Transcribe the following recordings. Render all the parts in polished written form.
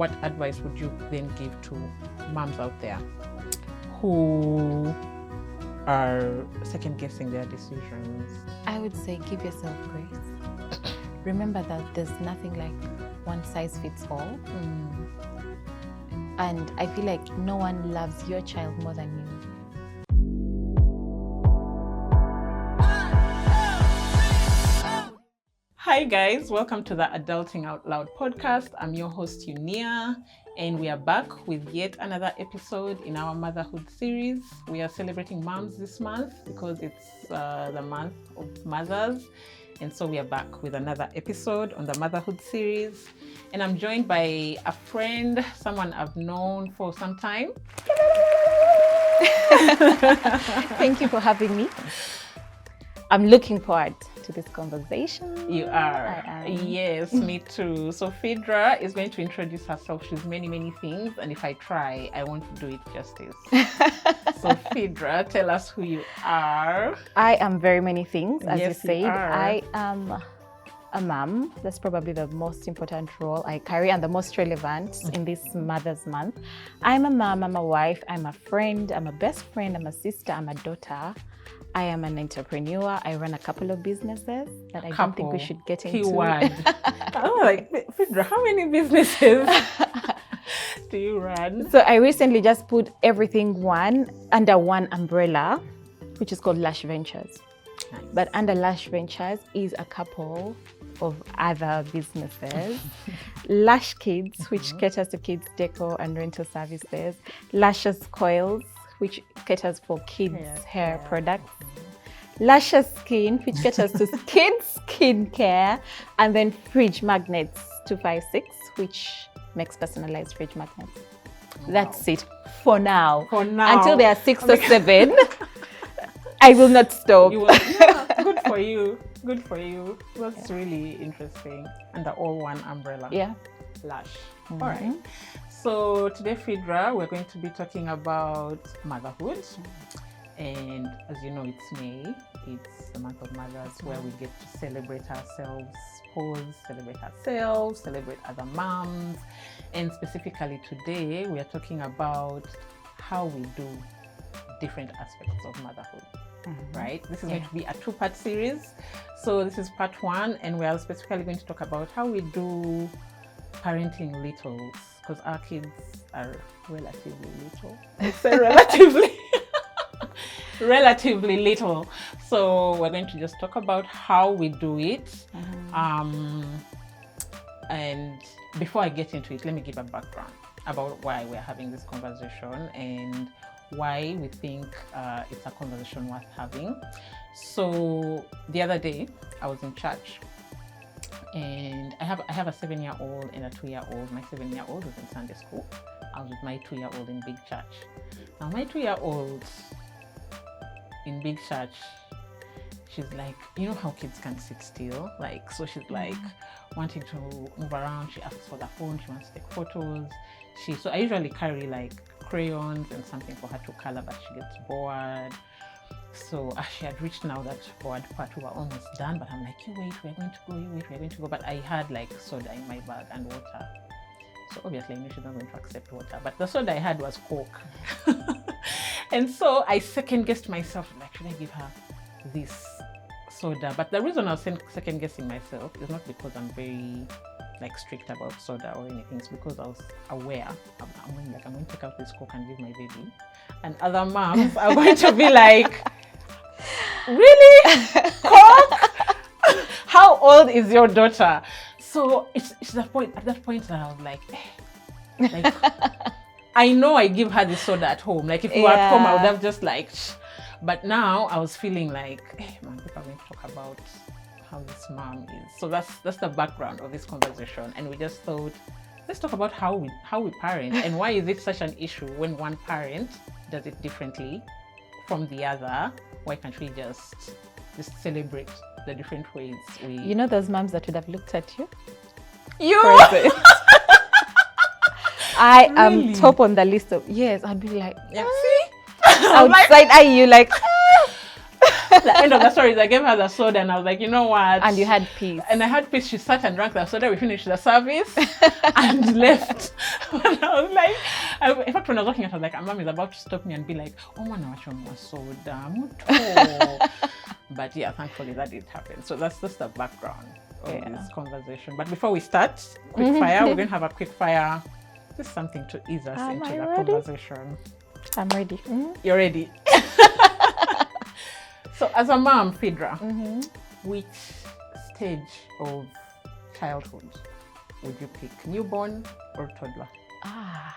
what advice would you then give to moms out there who are second guessing their decisions? I would say give yourself grace. Remember that there's nothing like one size fits all. And I feel like no one loves your child more than you. Hi guys, welcome to the Adulting Out Loud podcast. I'm your host Unia, and we are back with yet another episode in our motherhood series. We are celebrating moms this month because it's the month of mothers, and so we are back with another episode on the motherhood series. And I'm joined by a friend, someone I've known for some time. Thank you for having me. I'm looking forward to this conversation. You are? I am. Yes, me too. So Phidra is going to introduce herself. She's many things, and if I try, I won't do it justice. So Phidra, tell us who you are. I am very many things, as Yes, you you said. are. I am a mom. That's probably the most important role I carry and the most relevant in this Mother's Month. I'm a mom, I'm a wife, I'm a friend, I'm a best friend, I'm a sister, I'm a daughter. I am an entrepreneur. I run a couple of businesses that I don't think we should get into. Keyword. I'm like, Phidra, how many businesses do you run? So I recently just put everything under one umbrella, which is called Lash Ventures. Nice. But under Lash Ventures is a couple of other businesses. Lash Kids, which caters to kids decor and rental services. Lashes Coils, which caters for kids' hair products. Lashes Skin, which caters to kids' skincare. And then Fridge Magnets 256, which makes personalized fridge magnets. Wow. That's it for now. For now. Until they are 6 or 7, I will not stop. You will, yeah, good for you. Good for you. That's really interesting. Under all one umbrella. Yeah. Lash. All right. So today, Phidra, we're going to be talking about motherhood. And as you know, it's May. It's the month of mothers where we get to celebrate ourselves, celebrate other moms. And specifically today, we are talking about how we do different aspects of motherhood. Right? This is going to be a 2-part series. So this is part 1, and we are specifically going to talk about how we do parenting littles, because our kids are relatively little. I say relatively. Relatively little. So we're going to just talk about how we do it. And before I get into it, let me give a background about why we're having this conversation and why we think it's a conversation worth having. So the other day I was in church, and I have a 7-year-old and a 2-year-old. My 7-year-old was in Sunday school. I was with my 2-year-old in big church. Now my 2-year-old in big church, she's like, you know how kids can sit still? Like, so she's like wanting to move around. She asks for the phone. She wants to take photos. So I usually carry like crayons and something for her to color, but she gets bored. So she had reached now that board part, we were almost done, but I'm like, you wait, we're going to go. But I had like soda in my bag and water. So obviously I knew she's not going to accept water, but the soda I had was Coke. And so I second guessed myself, like, should I give her this soda? But the reason I was second guessing myself is not because I'm very like strict about soda or anything. It's because I was aware I'm going to take out this Coke and give my baby, and other moms are going to be like, really? Coke? How old is your daughter? So it's at that point that I was like, I know I give her the soda at home. Like if we were at home, I would have just like, but now I was feeling like, man, people are going to talk about how this mom is. So that's the background of this conversation, and we just thought, let's talk about how we parent, and why is it such an issue when one parent does it differently from the other. Why can't we just celebrate the different ways we... You know those moms that would have looked at you? I am top on the list of... Yes, I'd be like... Yeah, see? Outside eye you like... the end of the story is I gave her the soda and I was like, you know what? And you had peace. And I had peace. She sat and drank the soda. We finished the service and left. And I was like, in fact, when I was walking out, I was like, Mom is about to stop me and be like, oh, man, I want more soda. Muto. But yeah, thankfully that did happen. So that's just the background of this conversation. But before we start, quick fire, we're going to have a quick fire. Just something to ease us into the conversation. I'm ready. You're ready? So as a mom, Phidra, which stage of childhood would you pick? Newborn or toddler? I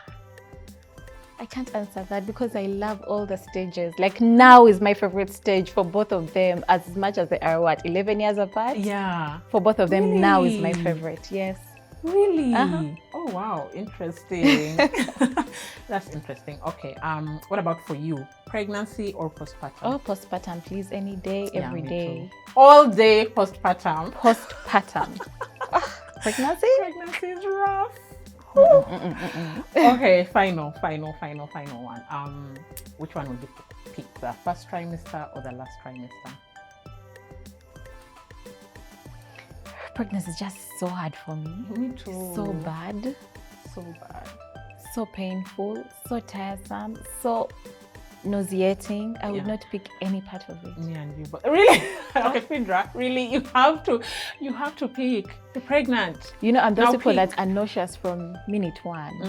can't answer that because I love all the stages. Like now is my favorite stage for both of them, as much as they are 11 years apart? Yeah. For both of them, now is my favorite. Yes. Really? Oh wow, interesting. That's interesting. Okay. What about for you? Pregnancy or postpartum? Oh, postpartum, please. Any day, every day. Too. All day postpartum. Postpartum. Pregnancy? Pregnancy is rough. Okay, final one. Which one would you pick? The first trimester or the last trimester? Pregnancy is just so hard for me. Me too. So bad. So bad. So painful. So tiresome. So nauseating. I would not pick any part of it. Me and you, but really? Okay, Phidra, really? You have to pick. You're pregnant. You know, I'm those people that are nauseous from minute one.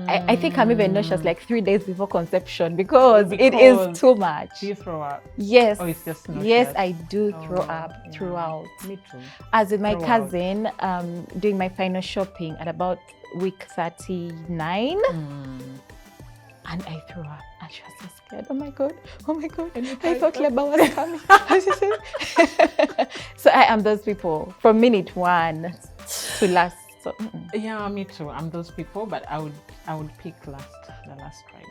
I think I'm even nauseous like 3 days before conception because it is too much. Do you throw up? Yes. Oh, it's just nauseous? Yes, I do throw up throughout. Me too. As with my cousin, doing my final shopping at about week 39. And I threw up. And she was so scared. Oh my God. I thought Leba was coming. So I am those people from minute one to last. So, yeah, me too. I'm those people, but I would pick the last trimester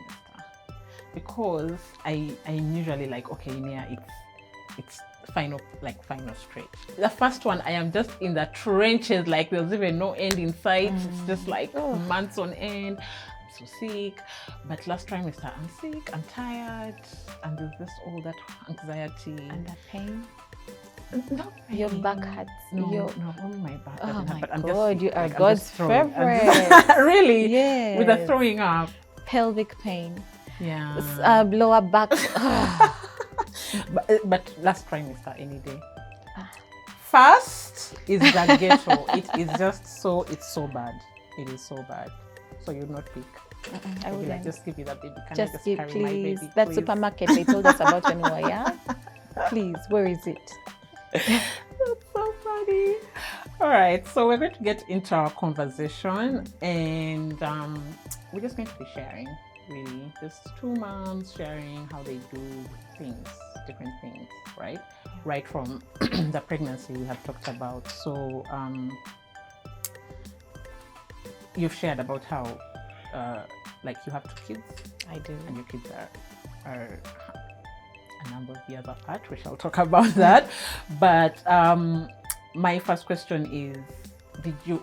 because I'm usually like, okay, it's final stretch. The first one, I am just in the trenches, like there's even no end in sight. It's just like months on end. So sick, but last trimester I'm sick, I'm tired, and there's just all that anxiety and that pain. No pain. Your back hurts. No, only my back. Oh my but I'm God, just, you are like, God's favorite. Really? Yes. With the throwing up. Pelvic pain. Yeah. Lower back. But last trimester any day. First is the ghetto. It's so bad. It is so bad. So you'd not pick. I would like, just give me that baby. Can just I just give, carry please. my baby? That please? supermarket they told us about when we were young. Please, where is it? That's so funny. All right, so we're going to get into our conversation, and we're just going to be sharing, really, just two moms sharing how they do things, different things, right? Right from the pregnancy we have talked about. So you've shared about how like you have 2 kids. I do. And your kids are a number of years apart. We shall talk about that. But my first question is,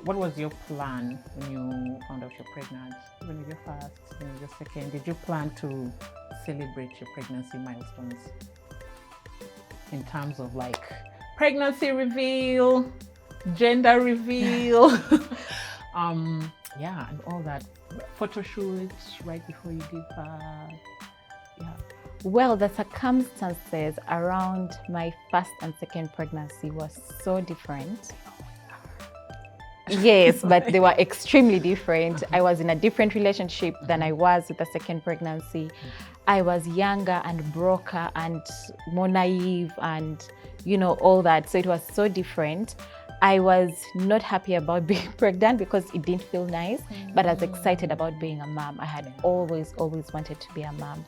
what was your plan when you found out you're pregnant? Even with your first, even with your second, did you plan to celebrate your pregnancy milestones in terms of like pregnancy reveal, gender reveal, yeah, and all that, photo shoots right before you give birth? Yeah. Well, the circumstances around my first and second pregnancy was so different. Yes, but they were extremely different. I was in a different relationship than I was with the second pregnancy. I was younger and broker and more naive and, you know, all that. So it was so different. I was not happy about being pregnant because it didn't feel nice, but I was excited about being a mom. I had always wanted to be a mom.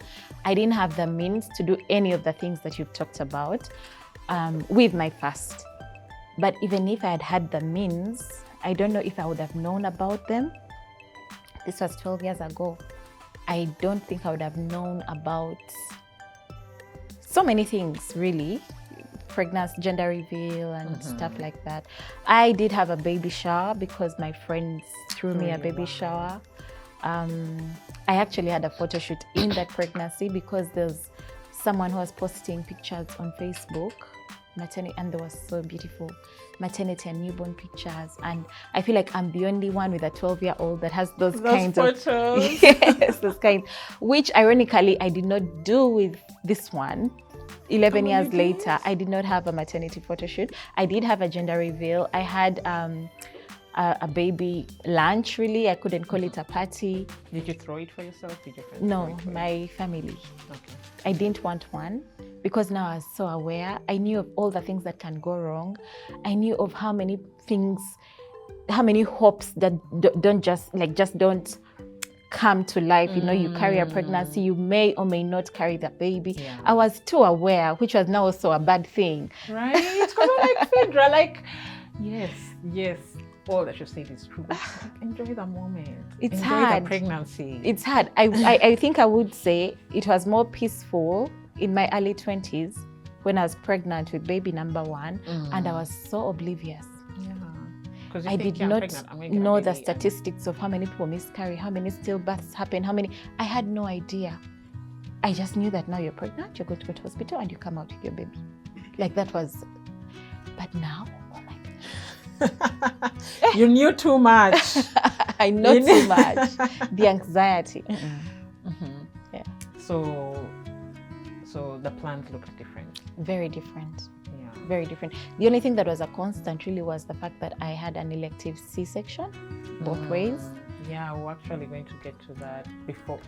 I didn't have the means to do any of the things that you've talked about with my first. But even if I had had the means, I don't know if I would have known about them. This was 12 years ago. I don't think I would have known about so many things, really. Pregnancy, gender reveal, and stuff like that. I did have a baby shower because my friends threw me a baby shower. I actually had a photo shoot in that pregnancy because there's someone who was posting pictures on Facebook, maternity, and they were so beautiful, maternity and newborn pictures. And I feel like I'm the only one with a 12-year-old that has those kinds photos. of yes, those kinds, which ironically I did not do with this one. 11 years later, I did not have a maternity photo shoot. I did have a gender reveal. I had a baby lunch, really. I couldn't call it a party. Did you throw it for yourself? No, my family. Okay. I didn't want one because now I was so aware. I knew of all the things that can go wrong. I knew of how many things, how many hopes that don't just don't come to life. You know, you carry a pregnancy, you may or may not carry the baby. Yeah. I was too aware, which was now also a bad thing. Right? Because I'm like, Phidra, like, yes, all that you said is true. Enjoy the moment. It's Enjoy hard. the pregnancy. It's hard. I think I would say it was more peaceful in my early 20s when I was pregnant with baby number 1, and I was so oblivious. Yeah. I did not know the statistics of how many people miscarry, how many stillbirths happen, I had no idea. I just knew that now you're pregnant, you're going to go to hospital and you come out with your baby. Like that was, but now, oh my goodness. You knew too much. I know too much. The anxiety. Yeah. So the plans looked different. Very different. Yeah. Very different. The only thing that was a constant really was the fact that I had an elective C-section both ways. Yeah, we're actually going to get to that before.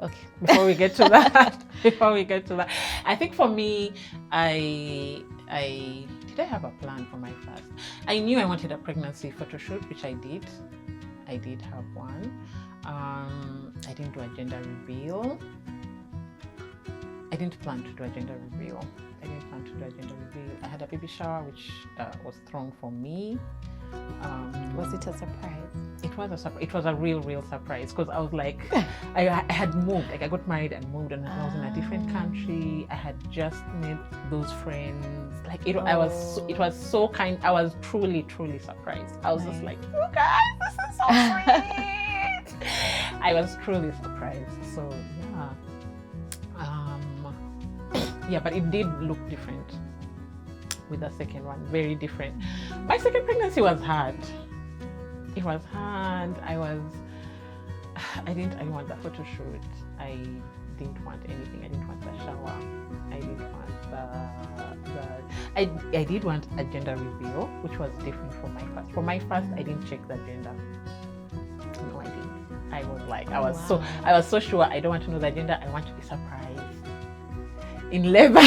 Okay. Before we get to that, I think for me, I have a plan for my first. I knew I wanted a pregnancy photo shoot, which I did. I did have one. I didn't do a gender reveal. I didn't plan to do a gender reveal. I had a baby shower, which was thrown for me. Was it a surprise? It was a surprise. It was a real surprise because I was like, I had moved. Like I got married and moved, and I was in a different country. I had just made those friends. Like it was so kind. I was truly surprised. I was just like, you guys, this is so sweet. I was truly surprised. So yeah, but it did look different with the second one. Very different. My second pregnancy was hard. It was hard. I didn't want the photo shoot. I didn't want anything. I didn't want the shower. I didn't want I did want a gender reveal, which was different from my first. For my first, I didn't check the gender. No, I didn't. I was like, I was so sure I don't want to know the gender. I want to be surprised. In labor.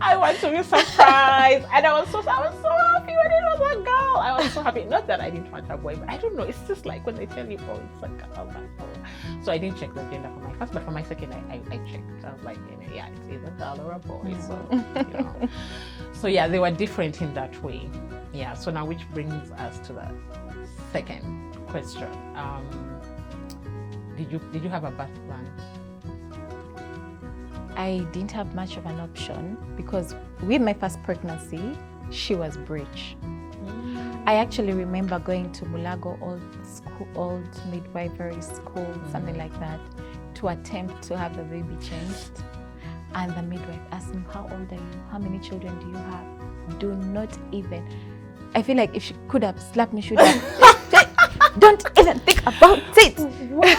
I want to be surprised, and I was so happy when it was a girl. I was so happy. Not that I didn't want a boy, but I don't know. It's just like when they tell you, oh, it's a girl. Like, oh. So I didn't check the gender for my first, but for my second, I checked. I was like, yeah, it's either a girl or a boy. So so yeah, they were different in that way. Yeah. So now, which brings us to the second question. Did you have a birth plan? I didn't have much of an option because with my first pregnancy, she was breech. I actually remember going to Mulago old midwifery school, something like that, to attempt to have the baby changed. And the midwife asked me, how old are you? How many children do you have? Do not even. I feel like if she could have slapped me, she would have. Don't even think about it. Why?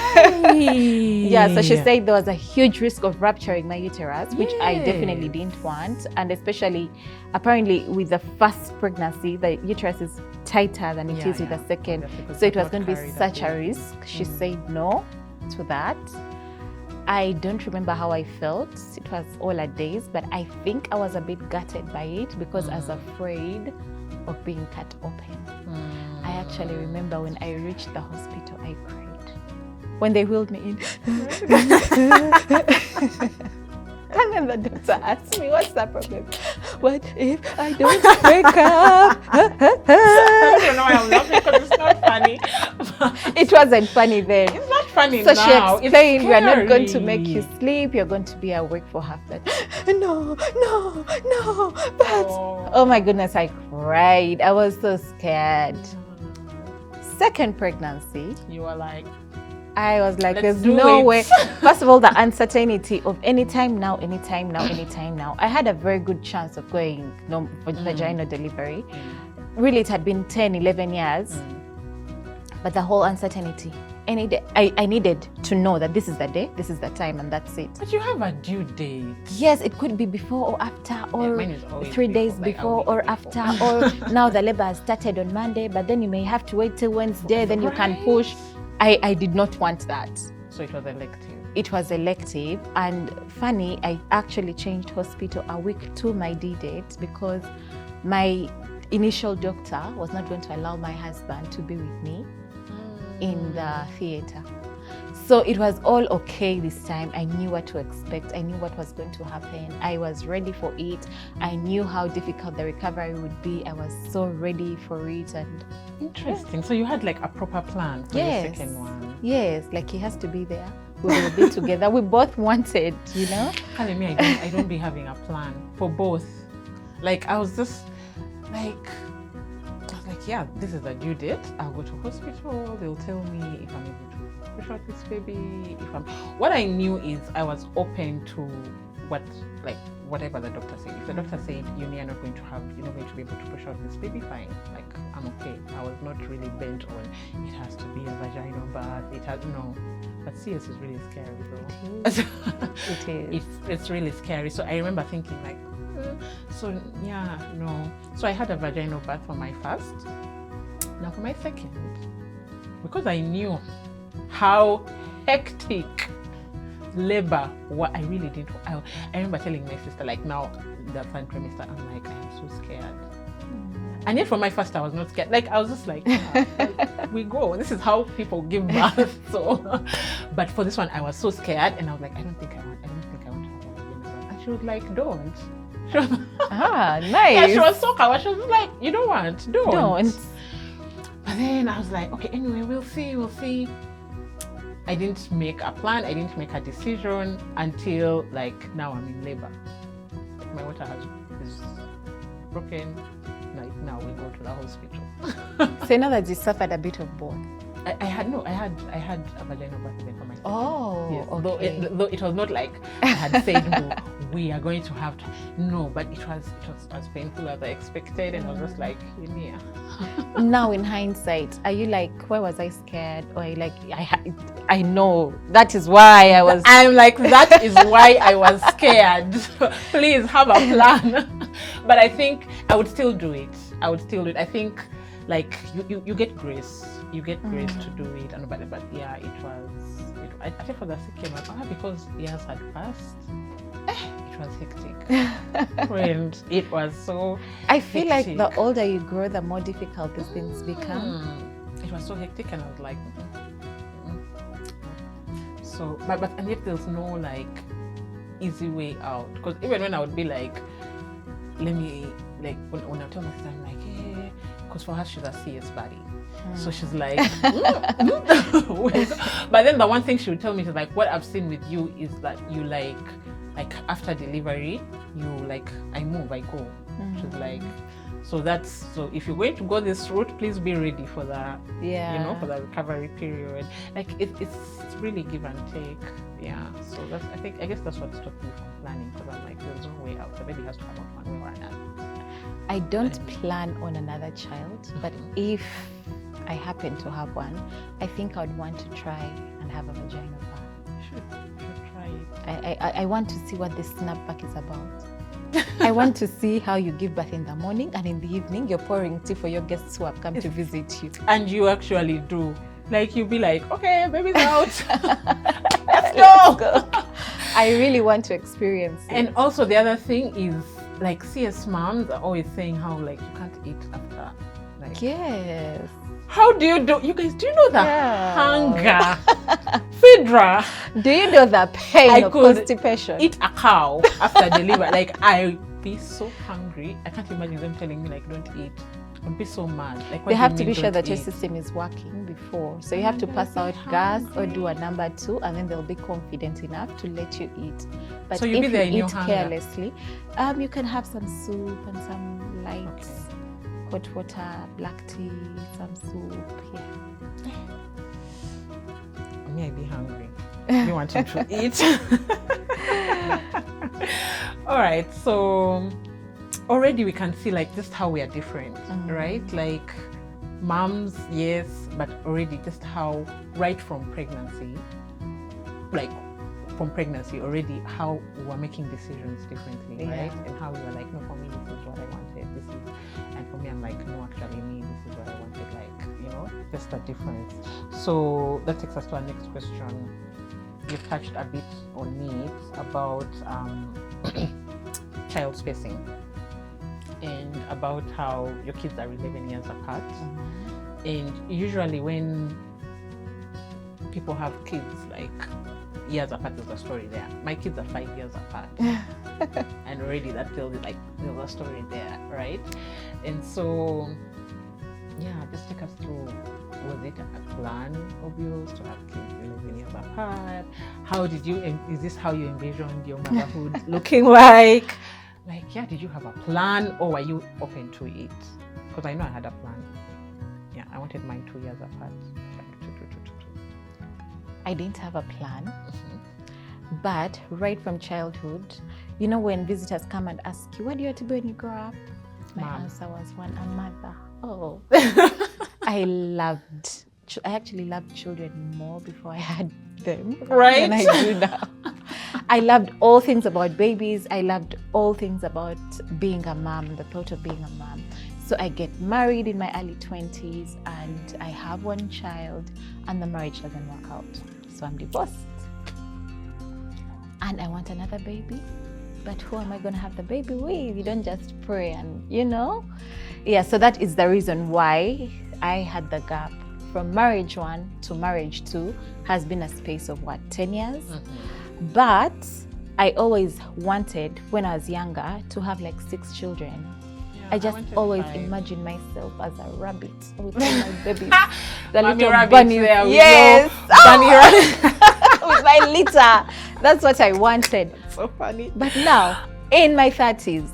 Yeah, so she said there was a huge risk of rupturing my uterus, which I definitely didn't want. And especially, apparently, with the first pregnancy, the uterus is tighter than it is with the second. So it was going to be such a risk. She said no to that. I don't remember how I felt. It was all a daze, but I think I was a bit gutted by it because I was afraid of being cut open. I actually remember when I reached the hospital, I cried. When they wheeled me in. And then the doctor asked me, what's the problem? What if I don't wake up? I don't know why I'm laughing because it's not funny. It wasn't funny then. It's not funny so now. She explained, we're not going to make you sleep. You're going to be awake for half that. No, but... Oh my goodness, I cried. I was so scared. Second pregnancy. You were like... I was like, Let's there's do no it. way. First of all, the uncertainty of anytime now. I had a very good chance of going for vaginal delivery. Really, it had been 10, 11 years. But the whole uncertainty. Any day, I needed to know that this is the day, this is the time, and that's it. But you have a due date. Yes, it could be before or after, or mine is always 3 days like a before week or before. after, or now the labor has started on Monday, but then you may have to wait till Wednesday, then you can push. I did not want that. So it was elective. It was elective, and funny, I actually changed hospital a week to my due date because my initial doctor was not going to allow my husband to be with me in the theater. So it was all okay this time. I knew what to expect. I knew what was going to happen. I was ready for it. I knew how difficult the recovery would be. I was so ready for it. And interesting. So you had like a proper plan for your second one. Yes, like he has to be there. We will be together. We both wanted, you know. Tell me, I don't be having a plan for both. Like I was just like, yeah, this is the due date. I'll go to hospital. They'll tell me if I'm able to push out this baby. What I knew is I was open to whatever the doctor said. If the doctor said you're not going to be able to push out this baby, fine. Like I'm okay. I was not really bent on it has to be a vaginal birth. No. But CS is really scary though. It is. It's really scary. So I remember thinking like, so yeah, no. So I had a vaginal birth for my first. Now for my second, because I knew how hectic labor, what I really did. I remember telling my sister, like now the third trimester, I'm like, I am so scared. And yet for my first, I was not scared. Like I was just like, we go. This is how people give birth. So, but for this one, I was so scared, and I was like, I don't think I want to have a vaginal birth. And she was like, don't. Nice. Yeah, she was so covered. She was like, you don't want, don't. But then I was like, okay, anyway, we'll see. I didn't make a plan. I didn't make a decision until like now I'm in labor. Like, my water is broken. Like now we go to the hospital. So now that you suffered a bit of both. I had a vaginal birth even for myself. Oh, yes. okay. Though it was not like I had said no, we are going to have to. No, but it was as painful as I expected, and I was just like, yeah. Now in hindsight, are you like, why was I scared? Or like, I know that is why I was. I'm like, that is why I was scared. Please have a plan. But I think I would still do it. I think like you get grace. You get grace to do it, and but yeah, I think for the second one, because years had passed, it was hectic. And it was so. I feel hectic. Like the older you grow, the more difficult these things become. It was so hectic, and I was like, so, but and yet there's no like easy way out, because even when I would be like, let me like when I tell my sister, I'm like, hey, because for her she's a CS body. So she's like, but then the one thing she would tell me is like, what I've seen with you is that you like after delivery, you like, I move, I go. She's like, so if you're going to go this route, please be ready for the, for the recovery period. Like it's really give and take. Yeah. So I guess that's what stopped me from planning, because I'm like, there's no way out. The baby has to come out one way or another. I don't plan on another child, but if I happen to have one, I think I would want to try and have a vaginal birth. Should try it. I want to see what this snapback is about. I want to see how you give birth in the morning, and in the evening you're pouring tea for your guests who have come to visit you. And you actually do. Like you'll be like, okay, baby's out. Let's go. I really want to experience it. And also the other thing is, like, CS moms are always saying how like you can't eat after. Like, yes. How do you guys, do you know the hunger? Phidra. Do you know the pain of constipation? Eat a cow after delivery. Like, I'd be so hungry. I can't imagine them telling me like don't eat. I'd be so mad. Like, they have to be sure that your system is working before. So you have to pass out gas or do a number 2, and then they'll be confident enough to let you eat. But so if you eat carelessly, you can have some soup and some light hot water, black tea, some soup. Yeah. Me, you want him to eat. All right, so already we can see like just how we are different, right? Like moms, yes, but already just how right from pregnancy, already how we were making decisions differently, right? And how we were like, no, for me this is what I wanted, and for me I'm like, no, actually me this is what I wanted, like, just a difference. So that takes us to our next question. You've touched a bit on it about child spacing and about how your kids are 11 years apart. And usually when people have kids like years apart, there's a story there. My kids are 5 years apart. And already that tells you like there's a story there, right? And so, yeah, just take us through. Was it a plan of yours to have kids 11 years apart? How did you, is this how you envisioned your motherhood looking like? Like, yeah, did you have a plan or were you open to it? Because I know I had a plan. Yeah, I wanted mine 2 years apart. I didn't have a plan, but right from childhood, you know, when visitors come and ask you, what do you want to be when you grow up? My answer was a mother. Oh. I actually loved children more before I had them, right? Than I do now. I loved all things about babies. I loved all things about being a mom, the thought of being a mom. So I get married in my early 20s and I have one child and the marriage doesn't work out. So I'm divorced. And I want another baby. But who am I going to have the baby with? You don't just pray and, Yeah, so that is the reason why I had the gap from marriage 1 to marriage 2 has been a space of 10 years. But I always wanted, when I was younger, to have like 6 children. Yeah, I just always imagined myself as a rabbit with all my babies. The little bunny there. Yes. Bunny rabbit. With my litter. That's what I wanted. So funny. But now, in my 30s,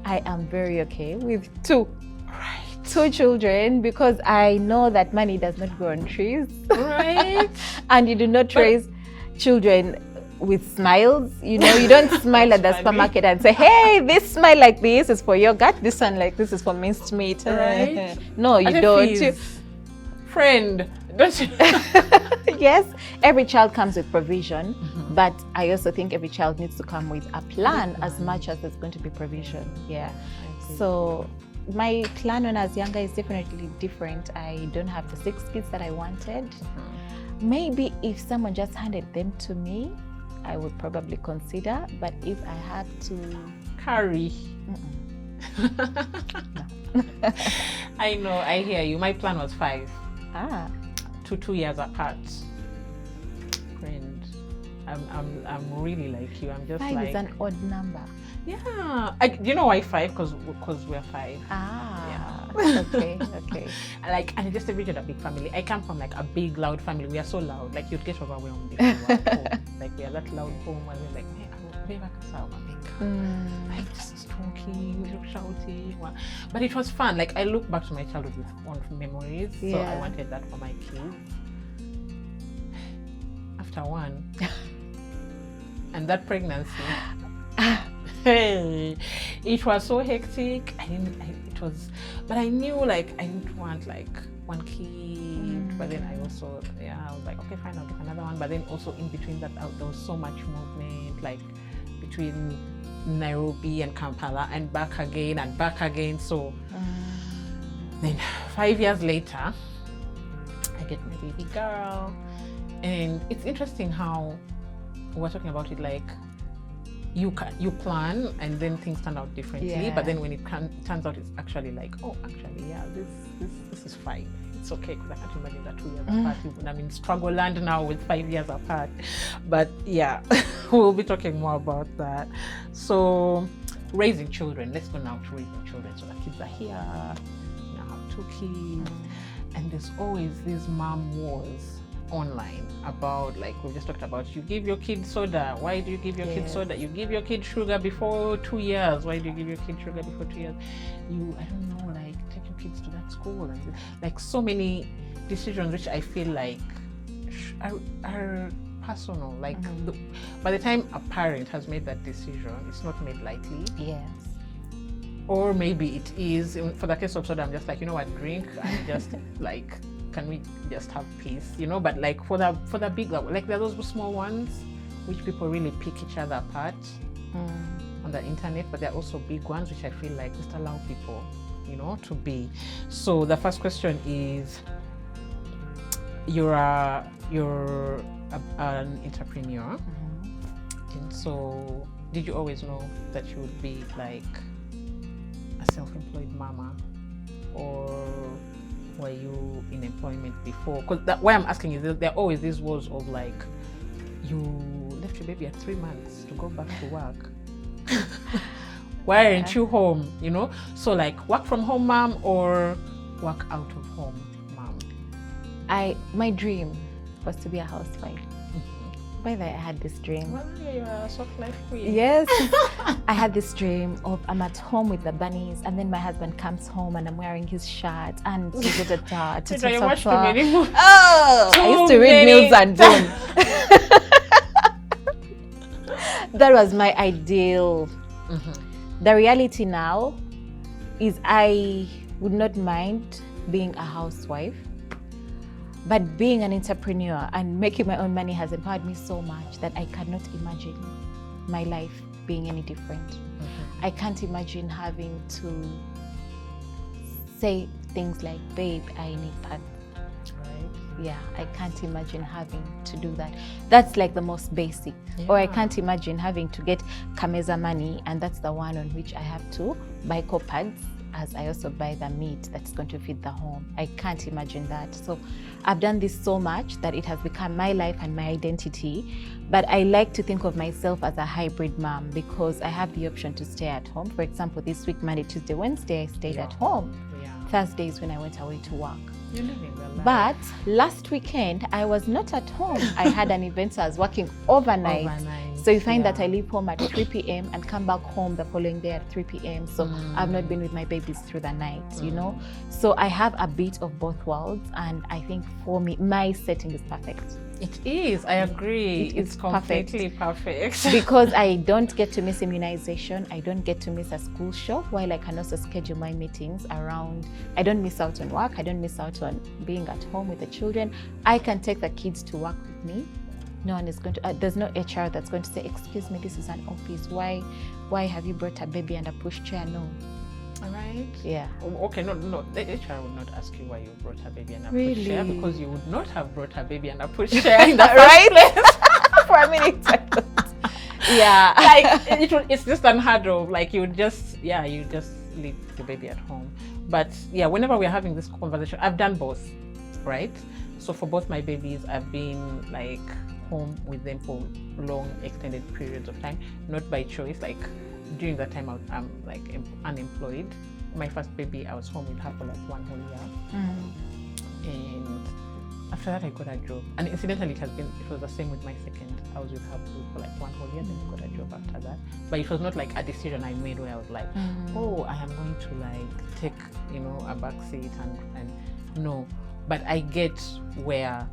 I am very okay with 2. Right. 2 children, because I know that money does not grow on trees. Right. And you do not raise children with smiles. You don't smile at the supermarket and say, hey, this smile like this is for yogurt, this one like this is for minced meat. Right. No, you don't. Friend, don't you? Yes, every child comes with provision, but I also think every child needs to come with a plan as much as there's going to be provision. Yeah. So my plan when I was younger is definitely different. I don't have the 6 kids that I wanted. Maybe if someone just handed them to me, I would probably consider, but if I had to carry. I know, I hear you. My plan was 5. 2 years apart. Friend, I'm really like you. I'm just 5 like, is an odd number. Yeah. Do you know why 5? Because we're 5. Yeah. Okay. Like, and just imagine a big family. I come from like a big, loud family. We are so loud. Like, you'd get overwhelmed if you were at home. Like, we are that loud home and we're like, hey, like just talking, shouting. But it was fun. Like, I look back to my childhood with fond memories. So I wanted that for my kids. After 1, and that pregnancy, hey, it was so hectic. But I knew like I didn't want like 1 kid. But then I was like, okay, fine, I'll get another one. But then also in between that, there was so much movement, like between Nairobi and Kampala and back again. So then 5 years later, I get my baby girl. And it's interesting how we're talking about it, like you plan and then things turn out differently, but then when it turns out, it's actually like, oh, actually, yeah, this is fine. It's okay, because I can't imagine that 2 years apart. I'm in struggle land now with 5 years apart. But yeah, we'll be talking more about that. So raising children, let's go now to raising children. So the kids are here, now have 2 kids, and there's always these mom wars online about, like we just talked about, you give your kid soda. Why do you give your kid soda? You give your kid sugar before 2 years. Why do you give your kid sugar before 2 years? I don't know, like take your kids to that school, and like so many decisions which I feel like are personal. Like by the time a parent has made that decision, it's not made lightly. Yes. Or maybe it is. For the case of soda, I'm just like, you know what, drink and just like, can we just have peace, you know? But like for the big, like there are those small ones which people really pick each other apart on the internet, but there are also big ones which I feel like just allow people, you know, to be. So the first question is, you're an entrepreneur, and so did you always know that you would be like a self-employed mama, or were you in employment before? Because why I'm asking is there are always these words of like, you left your baby at 3 months to go back to work. Why aren't you home? You know, so like work from home mom or work out of home mom? My dream was to be a housewife. By the way, I had this dream. Well, you're a soft life queen. Yes. I had this dream of I'm at home with the bunnies, and then my husband comes home and I'm wearing his shirt and I used to read News and Boom. That was my ideal. The reality now is I would not mind being a housewife, but being an entrepreneur and making my own money has empowered me so much that I cannot imagine my life being any different. I can't imagine having to say things like, babe, I need pads. Right. Yeah, I can't imagine having to do that. That's like the most basic. Yeah. Or I can't imagine having to get Kameza money, and that's the one on which I have to buy co-pads, as I also buy the meat that's going to feed the home. I can't imagine that. So I've done this so much that it has become my life and my identity. But I like to think of myself as a hybrid mom because I have the option to stay at home. For example, this week, Monday, Tuesday, Wednesday, I stayed at home. Thursdays when I went away to work. You're living the life. But last weekend, I was not at home. I had an event, so I was working overnight. So you find that I leave home at 3 p.m. and come back home the following day at 3 p.m. So I've not been with my babies through the night, you know? So I have a bit of both worlds, and I think for me, my setting is perfect. It is, I agree. It's completely perfect. Because I don't get to miss immunization. I don't get to miss a school shop, while I can also schedule my meetings around. I don't miss out on work. I don't miss out on being at home with the children. I can take the kids to work with me. No one is going to, there's no HR that's going to say, excuse me, this is an office. Why have you brought a baby and a pushchair? No. All right. Yeah. Okay, no, the HR would not ask you why you brought a baby and a pushchair, because you would not have brought a baby and a pushchair in the first place. For a minute. Yeah. Like it's just unheard of. Like you just leave the baby at home. But yeah, whenever we're having this conversation, I've done both, right? So for both my babies, I've been like home with them for long extended periods of time, not by choice. Like during that time I'm like unemployed. My first baby, I was home with her for like 1 whole year. And after that I got a job, and incidentally it was the same with my second. I was with her for like 1 whole year, then I got a job after that. But it was not like a decision I made where I was like, oh, I am going to like take, you know, a back seat and no. But I get where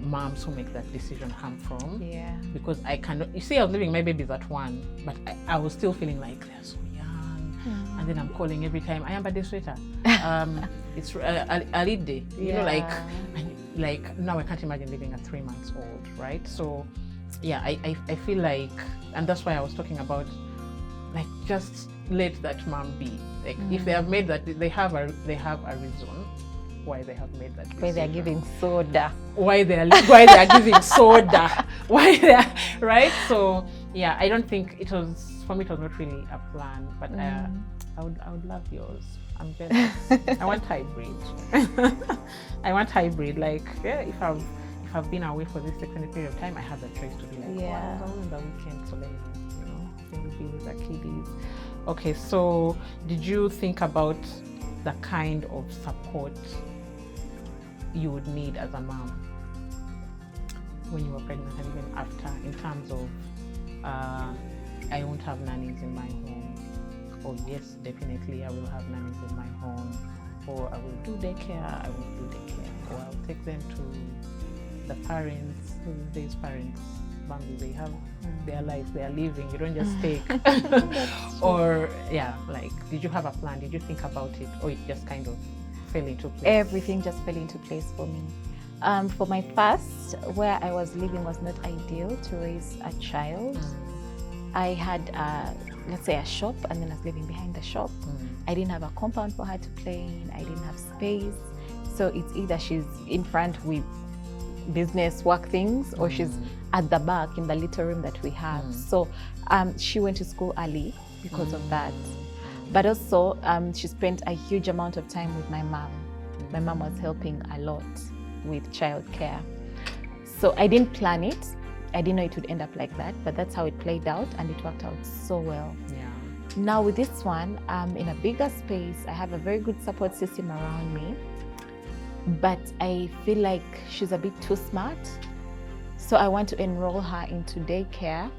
moms who make that decision come from. Yeah. Because I cannot, you see, I was leaving my babies at 1, but I was still feeling like they're so young. And then I'm calling every time, I am by the sweater. It's a lead day. You know, like now I can't imagine living at 3 months old, right? So yeah, I feel like, and that's why I was talking about like just let that mom be. Like if they have made that, they have a reason why they have made that decision. Why they're giving soda. Why they are giving soda. Why they are, right? So yeah, I don't think it was, for me it was not really a plan, but I would love yours. I'm jealous. I want hybrid. I want hybrid. Like yeah, if I've been away for this extended period of time, I have the choice to be like, I was always on the weekend, so let me, you know, maybe with the kiddies. Okay, so did you think about the kind of support you would need as a mom when you were pregnant and even after, in terms of I won't have nannies in my home, or yes, definitely I will have nannies in my home, or I will do daycare, I won't do daycare, or I'll take them to the parents, these parents, Bambi, they have their lives, they are living. You don't just take. Or like, did you have a plan? Did you think about it, or it just kind of fell into place? Everything just fell into place for me. For my first, where I was living was not ideal to raise a child. I had, let's say, a shop, and then I was living behind the shop. I didn't have a compound for her to play in. I didn't have space. So it's either she's in front with business work things, or she's at the back in the little room that we have. So she went to school early because of that. But also, she spent a huge amount of time with my mom. My mom was helping a lot with childcare. So I didn't plan it. I didn't know it would end up like that, but that's how it played out, and it worked out so well. Now with this one, in a bigger space, I have a very good support system around me, but I feel like she's a bit too smart. So I want to enroll her into daycare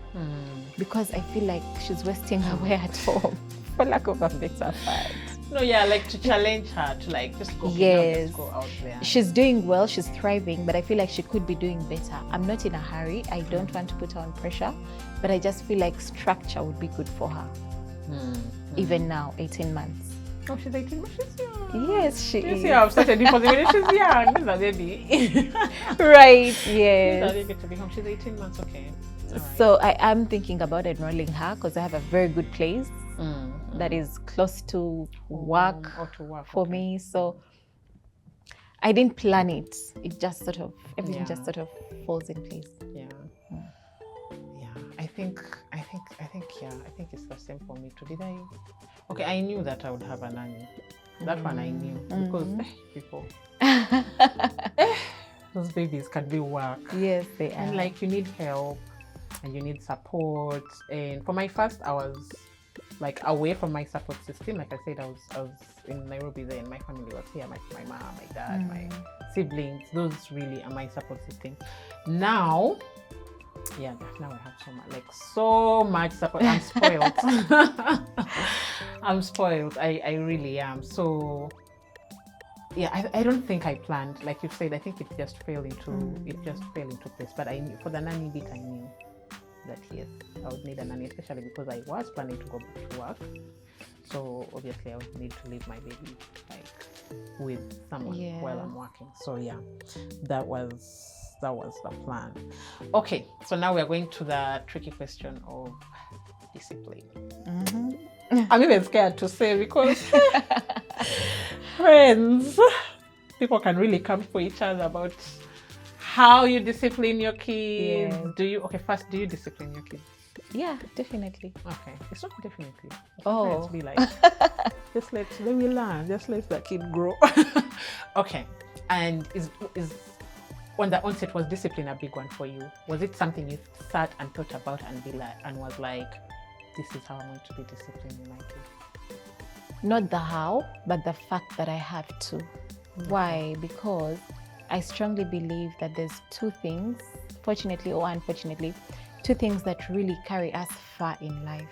because I feel like she's wasting away at home, for lack of a better word. No, like to challenge her to like just go, just go out there. She's doing well, she's thriving, but I feel like she could be doing better. I'm not in a hurry. I don't want to put her on pressure, but I just feel like structure would be good for her. Even now, 18 months. Oh, she's 18 months? She's young. Yes, she is. See, I've started depositing. She's young. She's a baby. Right, yes. She's a baby to be home. She's 18 months, okay. Right. So I am thinking about enrolling her because I have a very good place that is close to work, for me. So I didn't plan it. It just sort of, everything just sort of falls in place. I think it's the same for me too. Okay, I knew that I would have a nanny. That one I knew because people, those babies can be work. Yes, they are. And like you need help and you need support. And for my first, I was like away from my support system. Like I said, I was in Nairobi then. My family was here. My mom, my dad, my siblings. Those really are my support system. Now I have so much support. I'm spoiled. I'm spoiled. I really am. So I don't think I planned. Like you said, I think it just fell into place. But I knew, for the nanny bit, I knew that yes, I would need a nanny, especially because I was planning to go back to work. So obviously I would need to leave my baby like with someone while I'm working. So that was the plan. Okay, so now we are going to the tricky question of discipline. I'm even scared to say because friends, people can really come for each other about how you discipline your kids. Do you discipline your kids? Yeah, definitely. Okay, it's not definitely. Oh, be like, just let me learn. Just let the kid grow. Okay, and is on the onset, was discipline a big one for you? Was it something you sat and thought about and was like, this is how I'm going to be disciplining my kids? Not the how, but the fact that I have to. Why? Because I strongly believe that there's two things, fortunately or unfortunately, two things that really carry us far in life.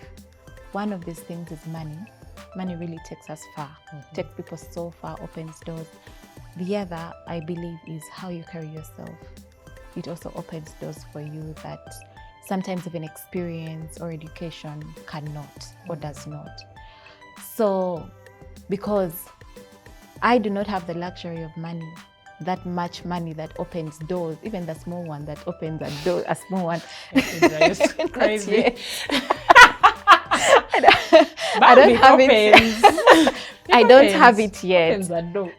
One of these things is money. Money really takes us far, takes people so far, opens doors. The other, I believe, is how you carry yourself. It also opens doors for you that sometimes even experience or education cannot or does not. So, because I do not have the luxury of money, that much money that opens doors, even the small one that opens a door, a small one. It's crazy. I don't have it. I don't have it yet.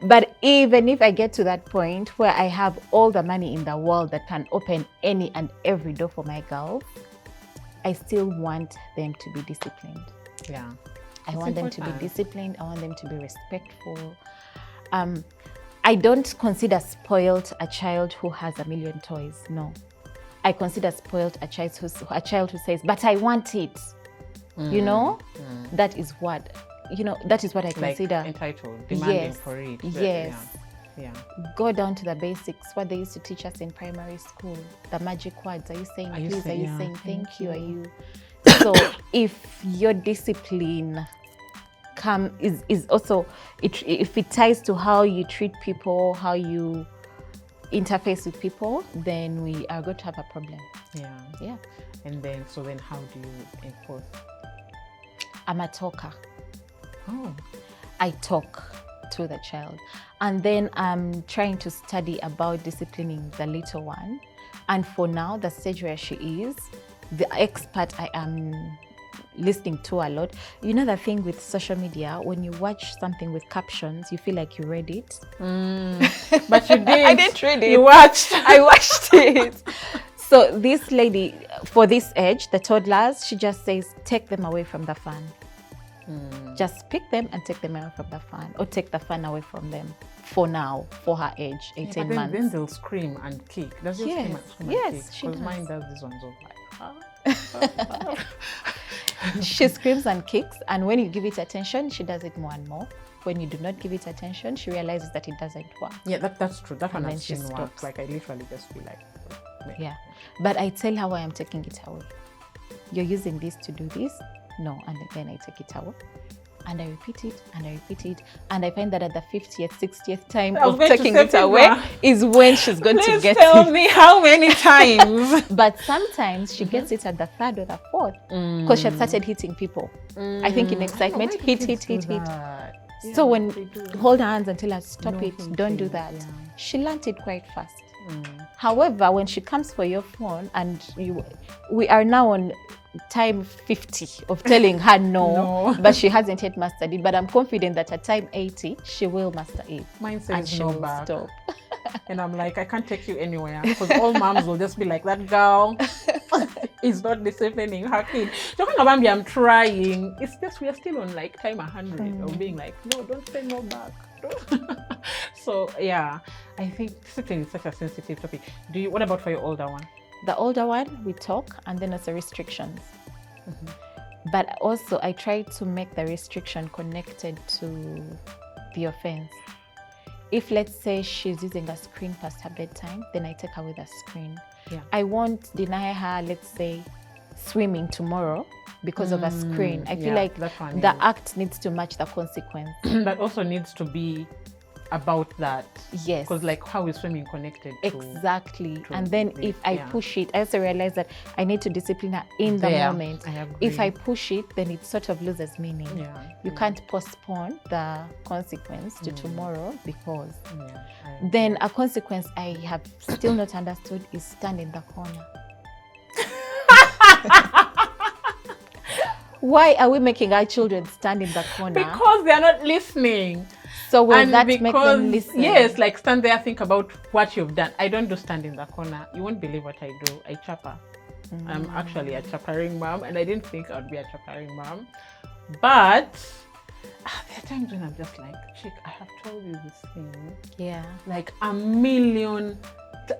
But even if I get to that point where I have all the money in the world that can open any and every door for my girls, I still want them to be disciplined. I want them to be disciplined. I want them to be respectful. I don't consider spoiled a child who has a million toys. No. I consider spoiled a child who says, but I want it. You know, that is what I consider entitled, demanding for it. Yes. Go down to the basics, what they used to teach us in primary school. The magic words. Are you saying please? Are you saying thank you? Are you? So if your discipline is also, if it ties to how you treat people, how you interface with people, then we are going to have a problem. Yeah. And then, so then how do you enforce? I'm a talker. Oh. I talk to the child. And then I'm trying to study about disciplining the little one. And for now, the stage where she is, the expert I am listening to a lot. You know the thing with social media, when you watch something with captions, you feel like you read it. But you didn't. I didn't read it. You watched. I watched it. So this lady, for this age, the toddlers, she just says, take them away from the fan. Just pick them and take them away from the fan, or take the fan away from them for now, for her age, 18 but months. Then they'll scream and kick. Does she scream and kick? Yes, she does. Mine does this one so like, She screams and kicks, and when you give it attention, she does it more and more. When you do not give it attention, she realizes that it doesn't work. Yeah, that's true. That one And I've then she seen work. stops. Like I literally just feel like, Yeah, but I tell her why I'm taking it away. You're using this to do this? No, and then I take it away. And I repeat it, and I repeat it, and I find that at the 50th, 60th time of taking it away is when she's going to get it. Tell me how many times. But sometimes she gets it at the 3rd or the 4th because she had started hitting people. I think in excitement, hit. Yeah, So when they hold her hands and tell her, stop No it, hitting, don't do that. yeah. She learned it quite fast. However, when she comes for your phone and we are now on time 50 of telling her no, but she hasn't yet mastered it. But I'm confident that at time 80, she will master it. Mine says and she no will back. stop. And I'm like, I can't take you anywhere because all moms will just be like, that girl is not disciplining her kid. Talking about me, I'm trying. It's just we are still on like time 100 of being like, no, don't say no back. So yeah, I think discipline is such a sensitive topic. What about for your older one? The older one, we talk, and then also restrictions. But also, I try to make the restriction connected to the offense. If, let's say, she's using a screen past her bedtime, then I take away the screen. Yeah. I won't deny her, let's say, swimming tomorrow because of a screen. I feel like the act needs to match the consequence. That also needs to be about that. Yes. Because like how is swimming connected to... Exactly. And then if I push it, I also realize that I need to discipline her in the moment. I agree. If I push it, then it sort of loses meaning. Yeah. You can't postpone the consequence to tomorrow because Yeah. then a consequence I have still not understood is stand in the corner. Why are we making our children stand in the corner? Because they are not listening. So will that make them listen? Yes, like stand there, think about what you've done. I don't do stand in the corner. You won't believe what I do. I chapper. I'm actually a chappering mom, and I didn't think I would be a chappering mom. But there are times when I'm just like, chick, I have told you this thing. Yeah. Like a million,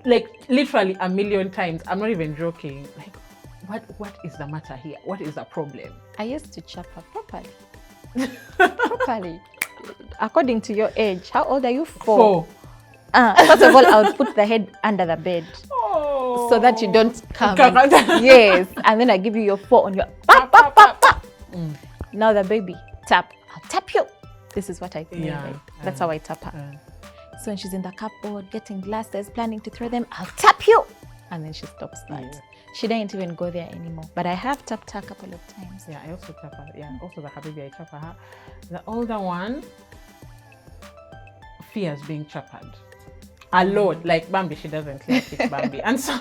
like literally a million times. I'm not even joking. Like, what is the matter here? What is the problem? I used to chapper properly. Properly. According to your age, how old are you? 4. First of all, I would put the head under the bed so that you don't come. Yes, and then I give you your 4 on your pap, pap, pap, pap. Now the baby tap. I'll tap you. This is what I think. Yeah. That's how I tap her. So when she's in the cupboard getting glasses, planning to throw them, I'll tap you, and then she stops that. Yeah. She doesn't even go there anymore. But I have tapped her a couple of times. Yeah, I also tap her. Yeah, also the baby, I tap her. The older one fears being chappered a lot. Like Bambi, she doesn't like it, Bambi. And so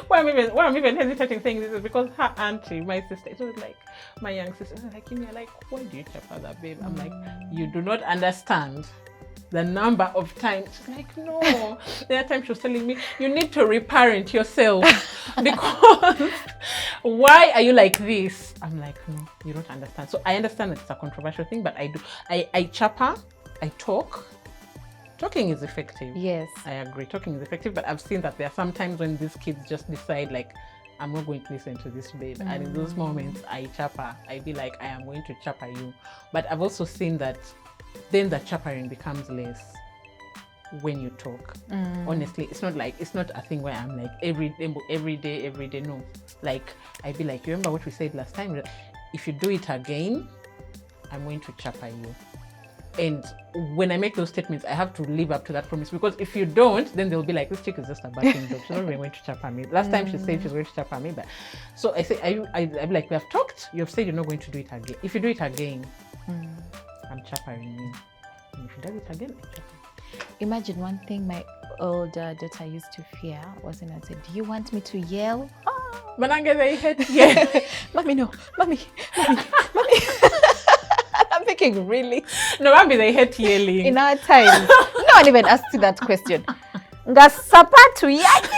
why I'm even hesitating saying this is because her auntie, my sister, it was like my young sister, like, you know, like, why do you chapper that babe? I'm like, you do not understand the number of times. She's like, no. There are times she was telling me, you need to reparent yourself because why are you like this? I'm like, no, you don't understand. So I understand that it's a controversial thing, but I chapper, I talk. Talking is effective. Yes. I agree. Talking is effective, but I've seen that there are some times when these kids just decide, like, I'm not going to listen to this babe. And in those moments, I chapper. I be like, I am going to chapper you. But I've also seen that then the chappering becomes less when you talk. Honestly, it's not a thing where I'm like every day. No, like I be like, you remember what we said last time? If you do it again, I'm going to chapper you. And when I make those statements, I have to live up to that promise, because if you don't, then they'll be like, this chick is just a barking dog. She's not even going to chap at me. Last time she said she's going to chap at me, but so I say, I'm like, we have talked. You have said you're not going to do it again. If you do it again, I'm chappering you. And if you do it again, I'm chappering. Imagine one thing my older daughter used to fear was when I said, do you want me to yell? But I get they hate yeah. Mommy, no. Mommy. I'm thinking, really? No, Mommy, they hate yelling. In our time, no one even asked you that question. Nga sapatu yake.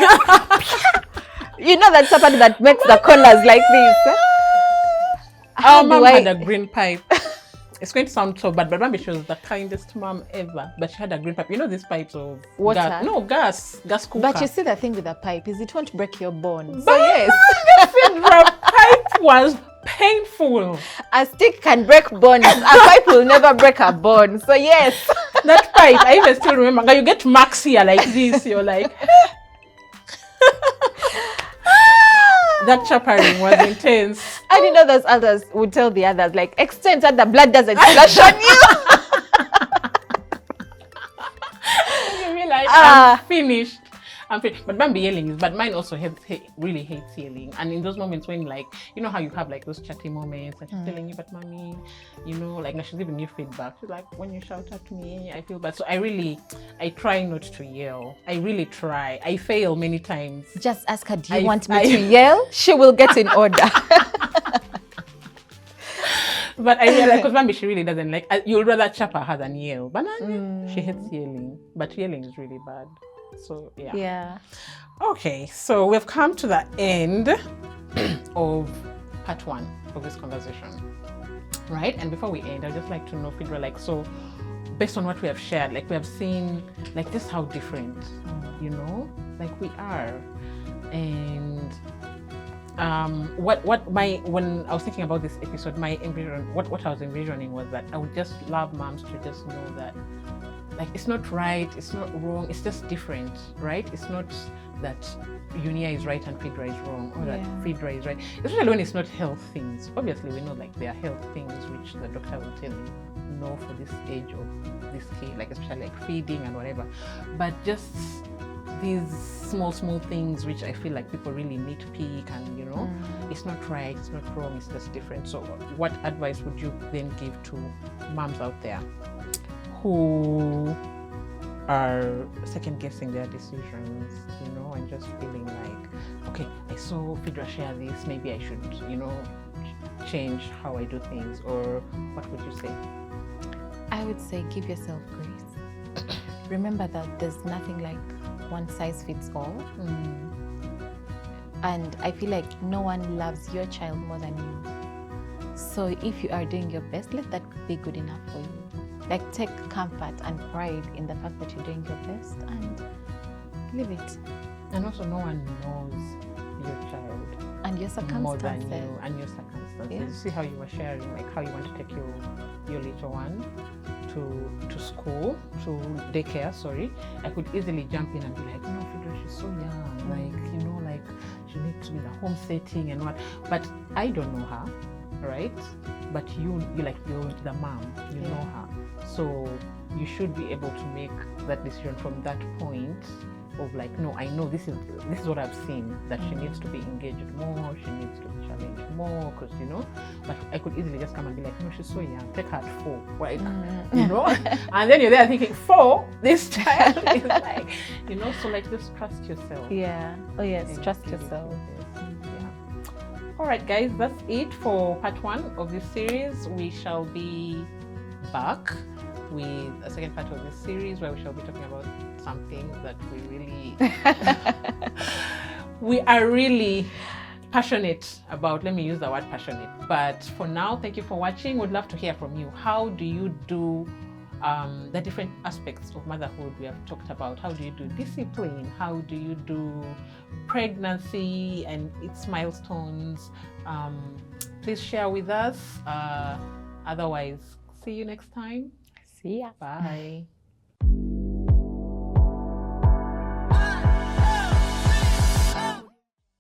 You know that sapatu that makes the corners like this? Our mom had a green pipe. It's going to sound so bad, but Bambi, she was the kindest mom ever. But she had a green pipe. You know these pipes of water? Gas cooker. But you see the thing with a pipe is it won't break your bones. So yes, the pipe was painful. A stick can break bones. A pipe will never break a bone. So yes, that pipe. I even still remember. You get marks here like this. You're like. That chappering was intense. I didn't know those others would tell the others, like, extend that the blood doesn't flush on you. You realize I'm finished. But Bambi yelling is bad. Mine also really hates yelling. And in those moments when, like, you know how you have like those chatty moments, and she's telling you, but mommy, you know, like, now she's giving you feedback. She's like, when you shout at me, I feel bad. So I try not to yell. I really try. I fail many times. Just ask her, do you want me to yell? She will get in order. But I realize, because Bambi, she really doesn't like, you'd rather chap her than yell. But she hates yelling. But yelling is really bad. So yeah. Okay, so we've come to the end of part 1 of this conversation, right? And before we end, I'd just like to know, Phidra, like, so based on what we have shared, like, we have seen like just how different, you know, like we are. And when I was thinking about this episode, what I was envisioning was that I would just love moms to just know that, like, it's not right, it's not wrong, it's just different, right? It's not that Unia is right and Phidra is wrong, or that Phidra is right. Especially when it's not health things. Obviously, we know, like, there are health things which the doctor will tell you, no, for this age of this kid, like, especially like feeding and whatever. But just these small things which I feel like people really nitpick, and, you know, it's not right, it's not wrong, it's just different. So what advice would you then give to moms out there who are second guessing their decisions, you know, and just feeling like, okay, I saw Phidra share this, maybe I should, you know, change how I do things? Or what would you say? I would say give yourself grace. Remember that there's nothing like one size fits all. And I feel like no one loves your child more than you. So if you are doing your best, let that be good enough for you. Like, take comfort and pride in the fact that you're doing your best and live it. And also, no one knows your child and your circumstances. More than you and your circumstances. Yeah. You see how you were sharing, like, how you want to take your little one to school, to daycare, sorry. I could easily jump in and be like, no, Phidra, she's so young. Like, you know, like, she needs to be in a home setting and what. But I don't know her, right? But you're the mom, you know her. So you should be able to make that decision from that point of, like, no, I know this is what I've seen, that she needs to be engaged more, she needs to be challenged more, because, you know, but I could easily just come and be like, no, she's so young, take her at 4, right? You know, and then you're there thinking, 4, this child is like, you know, so, like, just trust yourself. Yeah. Oh yes, and trust yourself. All right, guys, that's it for part 1 of this series. We shall be back with a second part of this series where we shall be talking about something that we are really passionate about. Let me use the word passionate. But for now, thank you for watching. We'd love to hear from you. How do you do the different aspects of motherhood we have talked about? How do you do discipline? How do you do pregnancy and its milestones? Please share with us. Otherwise, see you next time. See ya. Bye.